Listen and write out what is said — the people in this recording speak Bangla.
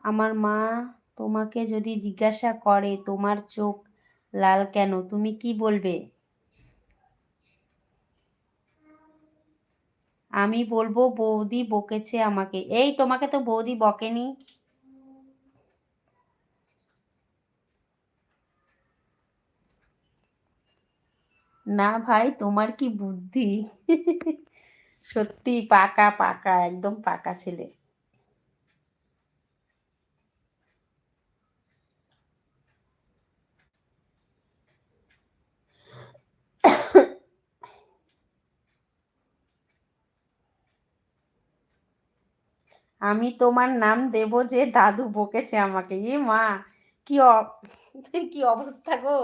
আমার মা তোমাকে যদি জিজ্ঞাসা করে তোমার চোখ লাল কেন, তুমি কি বলবে? আমি বলবো বৌদি বকেছে আমাকে। এই তোমাকে তো বৌদি বকেনি। না ভাই, তোমার কি বুদ্ধি! সত্যি পাকা পাকা, একদম পাকা ছেলে। আমি তোমার নাম দেব যে দাদু বকেছে আমাকে। এ মা, কি কি অবস্থা গো!